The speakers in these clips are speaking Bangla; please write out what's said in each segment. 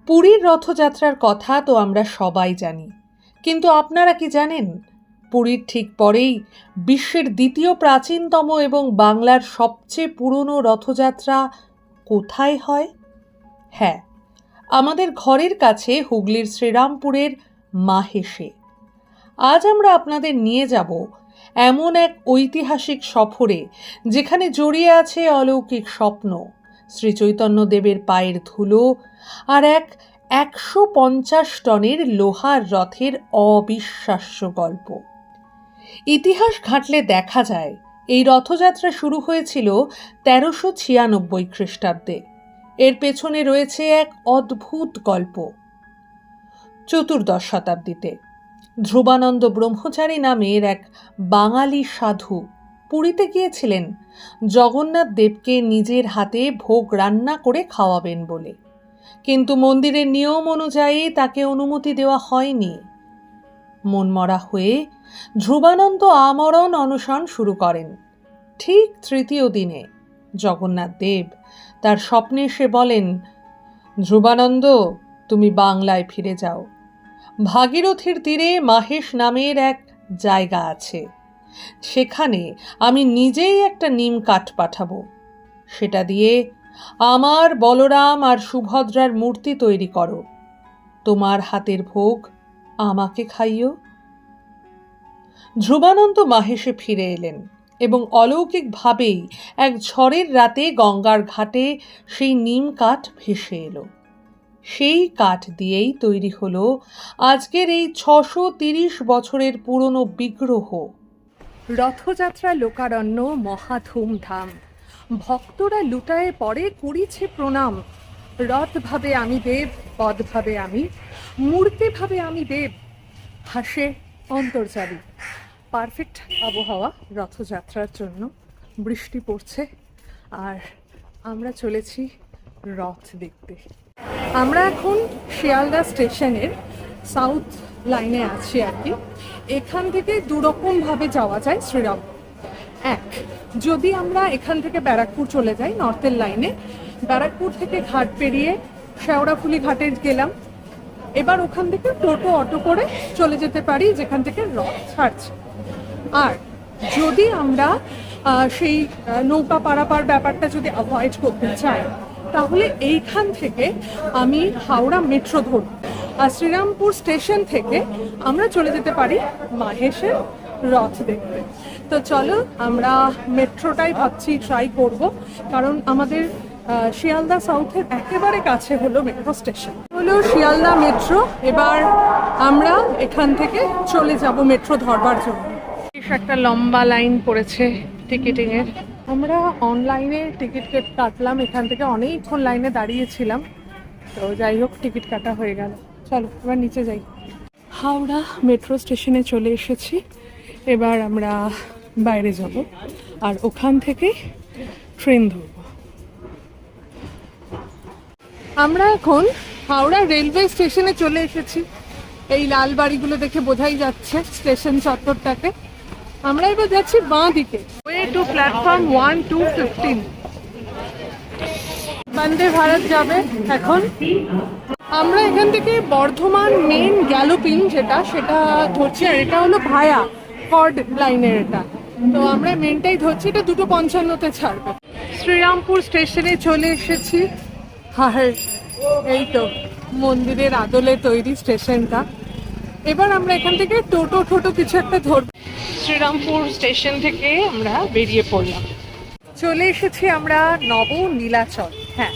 পুরীর রথযাত্রার কথা তো আমরা সবাই জানি, কিন্তু আপনারা কি জানেন পুরীর ঠিক পরেই বিশ্বের দ্বিতীয় প্রাচীনতম এবং বাংলার সবচেয়ে পুরনো রথযাত্রা কোথায় হয়? হ্যাঁ, আমাদের ঘরের কাছে হুগলির শ্রীরামপুরের মাহেশে। আজ আমরা আপনাদের নিয়ে যাব এমন এক ঐতিহাসিক সফরে যেখানে জড়িয়ে আছে অলৌকিক স্বপ্ন, শ্রীচৈতন্যদেবের পায়ের ধুলো আর এক ১৫০ টনের লোহার রথের অবিশ্বাস্য গল্প। ইতিহাস ঘাঁটলে দেখা যায় এই রথযাত্রা শুরু হয়েছিল ১৩৯৬ খ্রিস্টাব্দে। এর পেছনে রয়েছে এক অদ্ভুত গল্প। চতুর্দশ শতাব্দীতে ধ্রুবানন্দ ব্রহ্মচারী নামের এক বাঙালি সাধু পুরীতে গিয়েছিলেন জগন্নাথ দেবকে নিজের হাতে ভোগ রান্না করে খাওয়াবেন বলে, কিন্তু মন্দিরের নিয়ম অনুযায়ী তাকে অনুমতি দেওয়া হয়নি। মনমরা হয়ে ধ্রুবানন্দ আমরণ অনশন শুরু করেন। ঠিক তৃতীয় দিনে জগন্নাথ দেব তার স্বপ্নে এসে বলেন, ধ্রুবানন্দ, তুমি বাংলায় ফিরে যাও। ভাগীরথীর তীরে মাহেশ নামের এক জায়গা আছে, সেখানে আমি নিজেই একটা নিম কাঠ পাঠাবো। সেটা দিয়ে আমার বলরাম আর সুভদ্রার মূর্তি তৈরি করো। তোমার হাতের ভোগ আমাকে খাইও। ধ্রুবানন্দ মাহেশে ফিরে এলেন এবং অলৌকিকভাবেই এক ঝড়ের রাতে গঙ্গার ঘাটে সেই নিম কাঠ ভেসে এলো। সেই কাঠ দিয়েই তৈরি হলো আজকের এই ৬৩০ বছরের পুরনো বিগ্রহ। রথযাত্রা লোকারণ্য মহা ধুমধাম, ভক্তরা লুটায়ে পড়ে করিছে প্রণাম। রথ ভাবে আমি দেব, পদ ভাবে আমি, মূর্তি ভাবে আমি দেব, হাসে অন্তর্জারী। পারফেক্ট আবহাওয়া রথযাত্রার জন্য, বৃষ্টি পড়ছে আর আমরা চলেছি রথ দেখতে। আমরা এখন শিয়ালদা স্টেশনের সাউথ লাইনে আছি আর কি। এখান থেকে দুরকমভাবে যাওয়া যায় শ্রীরামপুর। এক, যদি আমরা এখান থেকে ব্যারাকপুর চলে যাই নর্থের লাইনে, ব্যারাকপুর থেকে ঘাট পেরিয়ে শেওড়াফুলি ঘাটে গেলাম, এবার ওখান থেকে টোটো অটো করে চলে যেতে পারি যেখান থেকে রথ ছাড়ছে। আর যদি আমরা সেই নৌকা পারাপার ব্যাপারটা যদি অ্যাভয়েড করতে চাই, তাহলে এইখান থেকে আমি হাওড়া মেট্রো ধরব আর শ্রীরামপুর স্টেশন থেকে আমরা চলে যেতে পারি মাহেশের রথ দেখতে। তো চলো আমরা মেট্রোটাই ভাবছি ট্রাই করব, কারণ আমাদের শিয়ালদা সাউথের একেবারে কাছে হলো মেট্রো স্টেশন, হলো শিয়ালদা মেট্রো। এবার আমরা এখান থেকে চলে যাব মেট্রো ধরবার জন্য। একটা লম্বা লাইন পড়েছে টিকিটিং এর। আমরা অনলাইনে টিকিট কাটলাম, এখান থেকে অনেকক্ষণ লাইনে দাঁড়িয়েছিলাম। তো যাই হোক, টিকিট কাটা হয়ে গেল। চলো এবার নিচে যাই। হাওড়া মেট্রো স্টেশনে চলে এসেছি। এবার আমরা বাইরে যাব আর ওখান থেকে ট্রেন ধরব। আমরা এখন হাওড়া রেলওয়ে স্টেশনে চলে এসেছি। এই লাল বাড়িগুলো দেখে বোঝাই যাচ্ছে স্টেশন চত্বরটাকে। আমরা এবার যাচ্ছি বাঁ দিকে, way to platform 1 to 15। Vande Bharat যাবে এখন। আমরা এখান থেকে বর্ধমান মেন গ্যালোপিন সেটা ধরছি, আর এটা হলো ভায়া কর্ড লাইনের এটা। তো আমরা মেনটাই ধরছি, এটা 2:55-তে ছাড়বে। শ্রীরামপুর স্টেশনে চলে এসেছি। আর এই তো মন্দিরের আদলে তৈরি স্টেশনটা। এবার আমরা এখান থেকে টোটো কিছু একটা ধরব। শ্রীরামপুর স্টেশন থেকে আমরা বেরিয়ে পড়লাম। চলে এসেছি আমরা নব নীলাচল। হ্যাঁ,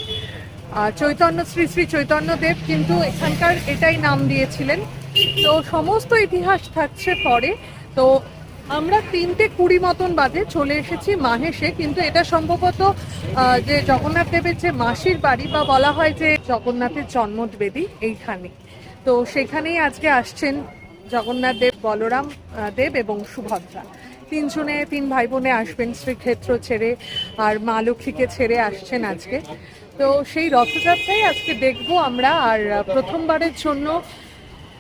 শ্রী শ্রী চৈতন্যদেব কিন্তু এখানকার এটাই নাম দিয়েছিলেন। তো সমস্ত ইতিহাস থাকছে পরে। তো আমরা 3:20 মতন বাজে চলে এসেছি মাহেশে। কিন্তু এটা সম্ভবত যে জগন্নাথ দেবের যে মাসির বাড়ি, বা বলা হয় যে জগন্নাথের জন্মবেদী এইখানে। তো সেখানেই আজকে আসছেন জগন্নাথ দেব, বলরাম দেব এবং সুভদ্রা। তিন ভাই বোনে আসবেন শ্রীক্ষেত্র ছেড়ে, আর মা লক্ষ্মীকে ছেড়ে আসছেন আজকে। তো সেই রথযাত্রাই আজকে দেখবো আমরা। আর প্রথমবারের জন্য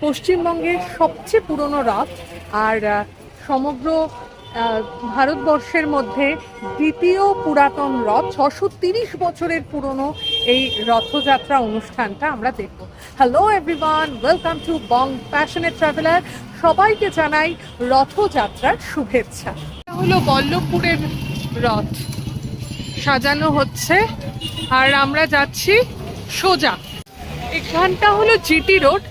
পশ্চিমবঙ্গের সবচেয়ে পুরনো রথ, আর সমগ্র ভারতবর্ষের মধ্যে দ্বিতীয় পুরাতন রথ, 630 বছরের পুরনো এই রথযাত্রা অনুষ্ঠানটা আমরা দেখব। Hello everyone, welcome to Bong passionate traveller. সবাইকে জানাই রথযাত্রার শুভেচ্ছা। এটা হলো বল্লভপুরের রথ, সাজানো হচ্ছে আর আমরা যাচ্ছি সোজা। এখানটা হলো জিটি রোড।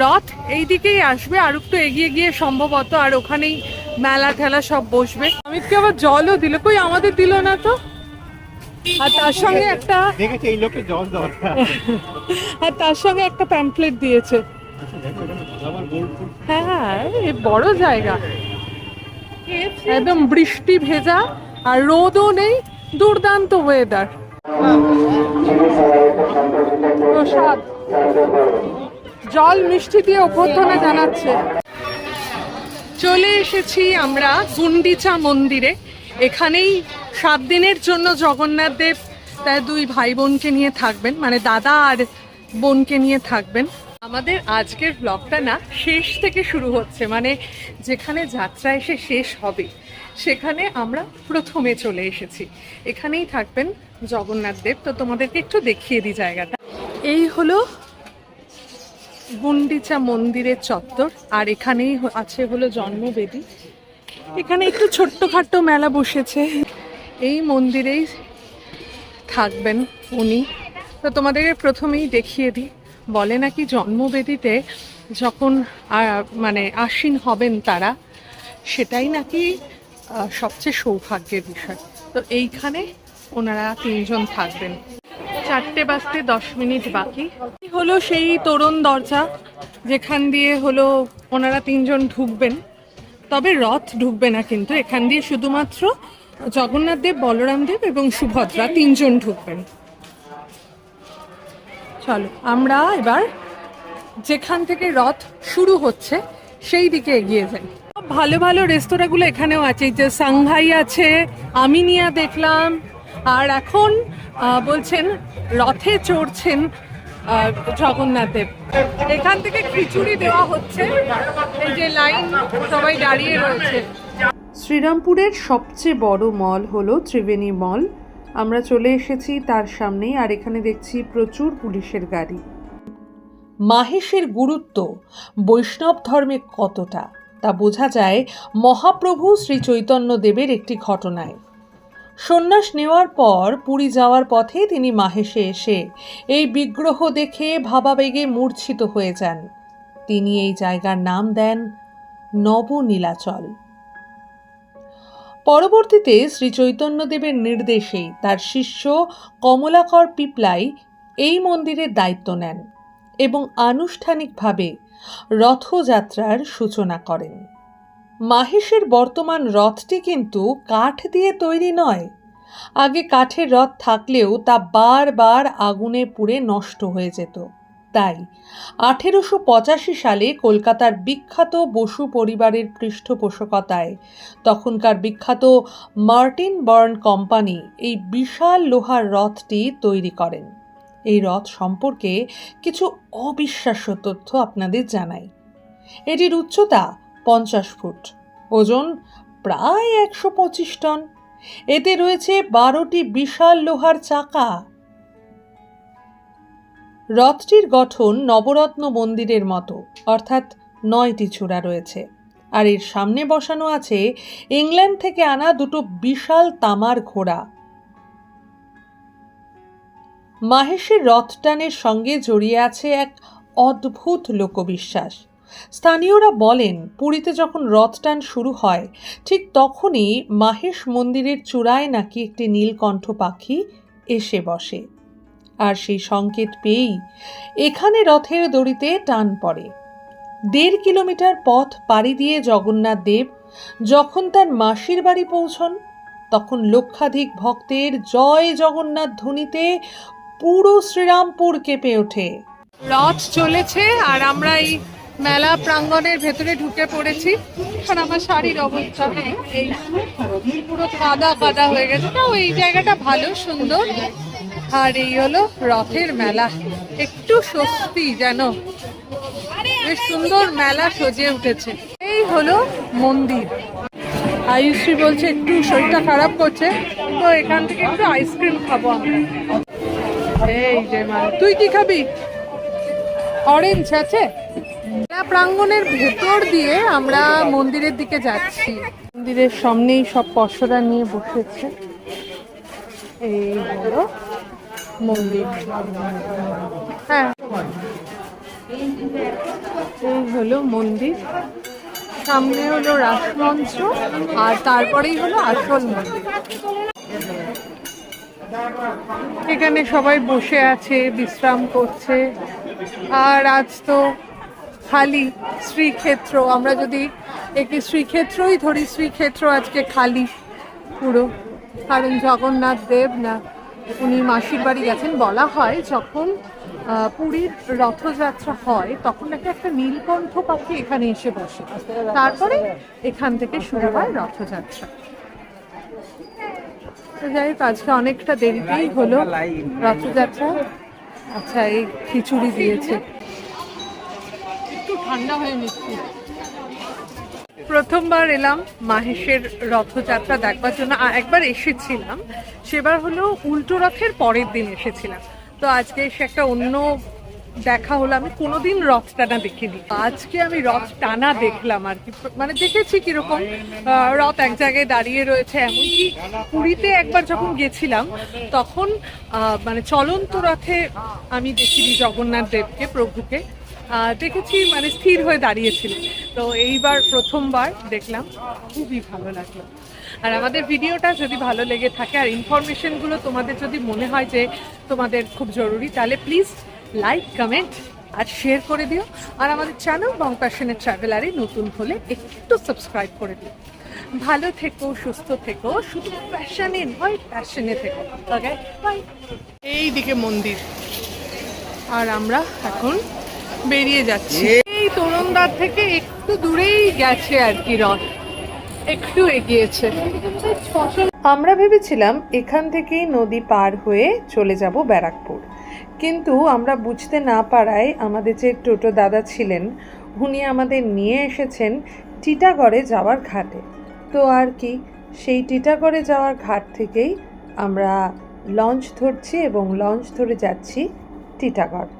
রথ এই দিকেই আসবে, আর একটু এগিয়ে গিয়ে সম্ভবত, আর ওখানেই মেলা ঠেলা সব বসবে। অমিতকে আবার জলও দিল, কই আমাদের দিল না তো। আর তার সঙ্গে একটা আর তার সঙ্গে একটা প্যাম্পলেট দিয়েছে। হ্যাঁ, এই বড় জায়গা, একদম বৃষ্টি ভেজা আর রোদও নেই, দুর্দান্ত ওয়েদার। প্রসাদ, জল মিষ্টি দিয়ে অভ্যর্থনা জানাচ্ছে। চলে এসেছি আমরা গুন্ডিচা মন্দিরে। এখানেই 7 দিনের জন্য জগন্নাথ দেব তার 2 ভাই বোনকে নিয়ে থাকবেন, মানে দাদা আর বোনকে নিয়ে থাকবেন। আমাদের আজকের ব্লগটা না শেষ থেকে শুরু হচ্ছে, মানে যেখানে যাত্রা এসে শেষ হবে সেখানে আমরা প্রথমে চলে এসেছি। এখানেই থাকবেন জগন্নাথ দেব। তো তোমাদেরকে একটু দেখিয়ে দিই জায়গাটা। এই হলো গুন্ডিচা মন্দিরের চত্বর, আর এখানেই আছে হলো জন্মবেদী। এখানে একটু ছোট্টখাট্টো মেলা বসেছে। এই মন্দিরেই থাকবেন উনি। তো তোমাদেরকে প্রথমেই দেখিয়ে দিই, বলে নাকি জন্মবেদীতে যখন মানে আসীন হবেন তারা, সেটাই নাকি সবচেয়ে সৌভাগ্যের বিষয়। তো এইখানে ওনারা 3 জন থাকবেন। 4টে বাজতে 10 মিনিট বাকি। হলো সেই তোরণ দরজা, যেখান দিয়ে হলো ওনারা 3 জন ঢুকবেন। তবে রথ ঢুকবে না, কিন্তু এখান দিয়ে শুধুমাত্র জগন্নাথ দেব, বলরাম দেব এবং সুভদ্রা 3 জন ঢুকবেন। চলো আমরা এবার যেখান থেকে রথ শুরু হচ্ছে সেই দিকে এগিয়ে যাই। ভালো ভালো রেস্তোরাঁগুলো এখানেও আছে, যে সাংহাই আছে, আমিনিয়া দেখলাম। আর এখন বলছেন রথে চড়ছেন জগন্নাথ দেব। এখান থেকে খিচুড়ি দেওয়া হচ্ছে, এই যে লাইন সবাই দাঁড়িয়ে রয়েছে। শ্রীরামপুরের সবচেয়ে বড় মল হলো ত্রিবেণী মল। আমরা চলে এসেছি তার সামনেই, আর এখানে দেখছি প্রচুর পুলিশের গাড়ি। মাহেশের গুরুত্ব বৈষ্ণব ধর্মে কতটা তা বোঝা যায় মহাপ্রভু শ্রী চৈতন্য দেবের একটি ঘটনায়। সন্ন্যাস নেওয়ার পর পুরী যাওয়ার পথে তিনি মাহেশে এসে এই বিগ্রহ দেখে ভাবাবেগে মূর্ছিত হয়ে যান। তিনি এই জায়গার নাম দেন নবনীলাচল। পরবর্তীতে শ্রী চৈতন্যদেবের নির্দেশেই তার শিষ্য কমলাকর পিপলাই এই মন্দিরের দায়িত্ব নেন এবং আনুষ্ঠানিকভাবে রথযাত্রার সূচনা করেন। মাহেশের বর্তমান রথটি কিন্তু কাঠ দিয়ে তৈরি নয়। আগে কাঠের রথ থাকলেও তা বারবার আগুনে পুড়ে নষ্ট হয়ে যেত। তাই 1885 সালে কলকাতার বিখ্যাত বসু পরিবারের পৃষ্ঠপোষকতায় তখনকার বিখ্যাত মার্টিন বার্ন কোম্পানি এই বিশাল লোহার রথটি তৈরি করেন। এই রথ সম্পর্কে কিছু অবিশ্বাস্য তথ্য আপনাদের জানাই। এটির উচ্চতা 50 ফুট, ওজন প্রায় 125 টন। এতে রয়েছে 12টি বিশাল লোহার চাকা। রথটির গঠন নবরত্ন মন্দিরের মতো, অর্থাৎ 9টি চূড়া রয়েছে। আর এর সামনে বসানো আছে ইংল্যান্ড থেকে আনা 2টো বিশাল তামার ঘোড়া। মাহেশের রথটানের সঙ্গে জড়িয়ে আছে এক অদ্ভুত লোকবিশ্বাস। স্থানীয়রা বলেন, পুরীতে যখন রথটান শুরু হয় ঠিক তখনই মাহেশ মন্দিরের চূড়ায় নাকি একটি নীলকণ্ঠ পাখি এসে বসে, আর সেই সংকেত পেয়েই এখানে রথের দড়িতে টান পড়ে। 1.5 কিলোমিটার পথ পাড়ি দিয়ে জগন্নাথ দেব যখন তার মাসির বাড়ি পৌঁছন, তখন লক্ষাধিক ভক্তের জয় জগন্নাথ ধ্বনিতে পুরো শ্রীরামপুর কেঁপে ওঠে। রথ চলেছে আর আমরা এই মেলা প্রাঙ্গণের ভেতরে ঢুকে পড়েছি। আর আমার শাড়ির অবস্থা এই পুরো কাদা কাদা হয়ে গেছে। তাও এই জায়গাটা ভালো, সুন্দর। আর এই হলো রথের মেলা, একটু স্বস্তি যেন, বেশ সুন্দর মেলা সজে উঠেছে। এই হলো মন্দির, আয়ুশ্রী বলছে একটু শরীরটা খারাপ করছে, তো এখান থেকে একটু আইসক্রিম খাবো আমরা। এই যে মা, তুই কি খাবি? অরেঞ্জ আছে। প্রাঙ্গণের ভেতর দিয়ে আমরা মন্দিরের দিকে যাচ্ছি। মন্দিরের সামনেই সব পশরা নিয়ে বসেছে। এই হলো মন্দির। হ্যাঁ, এই হলো মন্দির, সামনে হলো রাসমঞ্চ, আর তারপরেই হলো আসল মন্দির। এখানে সবাই বসে আছে, বিশ্রাম করছে। আর আজ তো খালি শ্রীক্ষেত্র, আমরা যদি একে শ্রীক্ষেত্রই ধরি, শ্রীক্ষেত্র আজকে খালি পুরো, কারণ জগন্নাথ দেব না উনি মাসির বাড়ি গেছেন। বলা হয় যখন পুরীর রথযাত্রা হয় তখন নাকি একটা নীলকণ্ঠ পাখি এখানে এসে বসে, তারপরে এখান থেকে শুরু হয় রথযাত্রা। যাই হোক, আজকে অনেকটা দেরিতেই হলো রথযাত্রা। আচ্ছা, এই খিচুড়ি দিয়েছে, একটু ঠান্ডা হয়ে নিচ্ছি। প্রথমবার এলাম মাহেশের রথযাত্রা দেখবার জন্য। একবার এসেছিলাম, সেবার হলো উল্টো রথের পরের দিন এসেছিলাম। তো আজকে এসে একটা অন্য দেখা হলো। আমি কোনোদিন রথ টানা দেখিনি, আজকে আমি রথ টানা দেখলাম আর কি। মানে দেখেছি কিরকম রথ এক জায়গায় দাঁড়িয়ে রয়েছে। এমনকি পুরীতে একবার যখন গেছিলাম তখন মানে চলন্ত রথে আমি দেখিনি জগন্নাথ দেবকে, প্রভুকে দেখেছি, মানে স্থির হয়ে দাঁড়িয়েছিল। তো এইবার প্রথমবার দেখলাম, খুবই ভালো লাগলো। আর আমাদের ভিডিওটা যদি ভালো লেগে থাকে আর ইনফরমেশনগুলো তোমাদের যদি মনে হয় যে তোমাদের খুব জরুরি, তাহলে প্লিজ লাইক, কমেন্ট আর শেয়ার করে দিও। আর আমাদের চ্যানেল বং প্যাশনেট ট্রাভেলারে নতুন হলে একটু সাবস্ক্রাইব করে দিও। ভালো থেকো, সুস্থ থেকো, শুধু প্যাশনে নয়, প্যাশনে থেকো। ওকে, বাই। এইদিকে মন্দির, আর আমরা এখন বেরিয়ে যাচ্ছি। এই তোরণদ্বার থেকে একটু দূরেই গেছে আর কি রথ, একটু এগিয়েছে। আমরা ভেবেছিলাম এখান থেকেই নদী পার হয়ে চলে যাব ব্যারাকপুর, কিন্তু আমরা বুঝতে না পারায় আমাদের যে টোটো দাদা ছিলেন উনি আমাদের নিয়ে এসেছেন টিটাগড়ে যাওয়ার ঘাটে। তো আর কি, সেই টিটাগড়ে যাওয়ার ঘাট থেকেই আমরা লঞ্চ ধরছি এবং লঞ্চ ধরে যাচ্ছি টিটাগড়।